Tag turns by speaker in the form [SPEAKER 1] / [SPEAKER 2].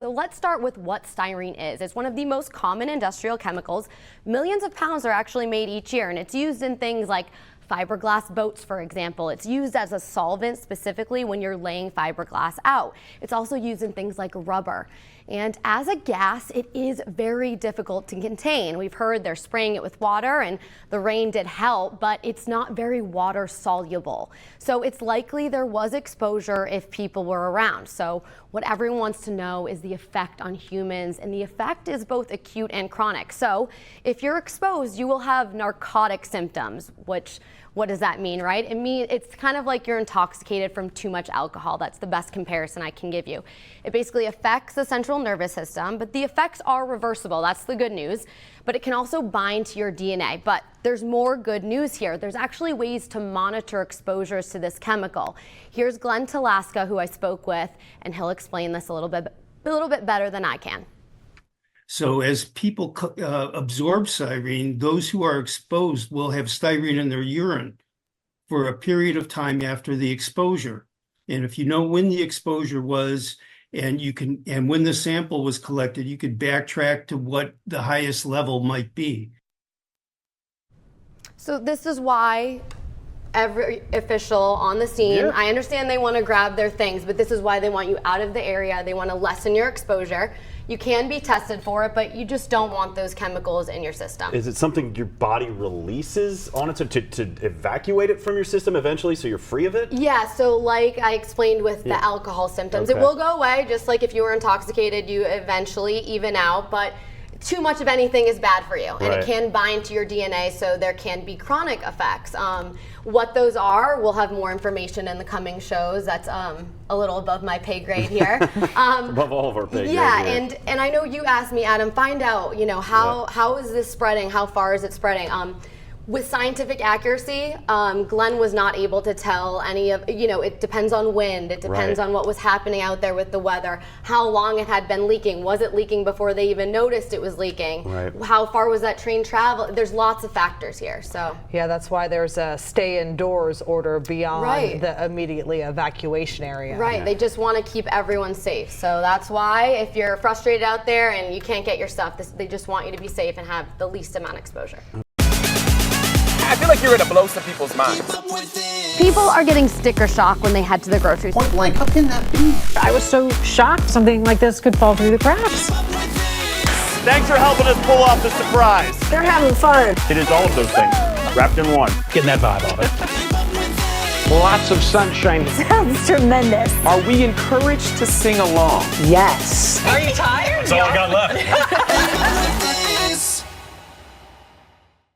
[SPEAKER 1] So let's start with what styrene is. It's one of the most common industrial chemicals. Millions of pounds are actually made each year, and it's used in things like fiberglass boats, for example. It's used as a solvent specifically when you're laying fiberglass out. It's also used in things like rubber. And as a gas, it is very difficult to contain. We've heard they're spraying it with water, and the rain did help, but it's not very water soluble. So it's likely there was exposure if people were around. So what everyone wants to know is the effect on humans, and the effect is both acute and chronic. So if you're exposed, you will have narcotic symptoms, which what does that mean, right? It's kind of like you're intoxicated from too much alcohol. That's the best comparison I can give you. It basically affects the central nervous system, but the effects are reversible. That's the good news. But it can also bind to your DNA. But there's more good news here. There's actually ways to monitor exposures to this chemical. Here's Glenn Talaska, who I spoke with, and he'll explain this a little bit better than I can.
[SPEAKER 2] So as people absorb styrene, those who are exposed will have styrene in their urine for a period of time after the exposure. And if you know when the exposure was and when the sample was collected, you could backtrack to what the highest level might be.
[SPEAKER 1] So this is why every official on the scene, I understand they want to grab their things, but this is why they want you out of the area. They want to lessen your exposure. You can be tested for it, but you just don't want those chemicals in your system.
[SPEAKER 3] Is it something your body releases on it to evacuate it from your system eventually so you're free of it?
[SPEAKER 1] Yeah, so like I explained with the alcohol symptoms, it will go away, just like if you were intoxicated, you eventually even out, but too much of anything is bad for you, and it can bind to your DNA, so there can be chronic effects. What those are, we'll have more information in the coming shows. That's a little above my pay grade here.
[SPEAKER 3] Above all of our pay grade.
[SPEAKER 1] Yeah, and I know you asked me, Adam, find out, how is this spreading? How far is it spreading? With scientific accuracy, Glenn was not able to tell any of, it depends on wind, it depends on what was happening out there with the weather, how long it had been leaking, was it leaking before they even noticed it was leaking, how far was that train travel, there's lots of factors here, so.
[SPEAKER 4] Yeah, that's why there's a stay indoors order beyond the immediately evacuation area.
[SPEAKER 1] Right, they just want to keep everyone safe, so that's why if you're frustrated out there and you can't get your stuff, they just want you to be safe and have the least amount of exposure.
[SPEAKER 5] I feel like you're gonna blow some people's minds.
[SPEAKER 1] People are getting sticker shock when they head to the grocery store.
[SPEAKER 6] Point blank, how can that be?
[SPEAKER 7] I was so shocked something like this could fall through the cracks.
[SPEAKER 8] Thanks for helping us pull off the surprise.
[SPEAKER 7] They're having fun.
[SPEAKER 8] It is all of those things, wrapped in one.
[SPEAKER 9] Getting that vibe of it.
[SPEAKER 6] Lots of sunshine.
[SPEAKER 7] Sounds tremendous.
[SPEAKER 5] Are we encouraged to sing along?
[SPEAKER 7] Yes.
[SPEAKER 4] Are you tired?
[SPEAKER 8] That's all I got left.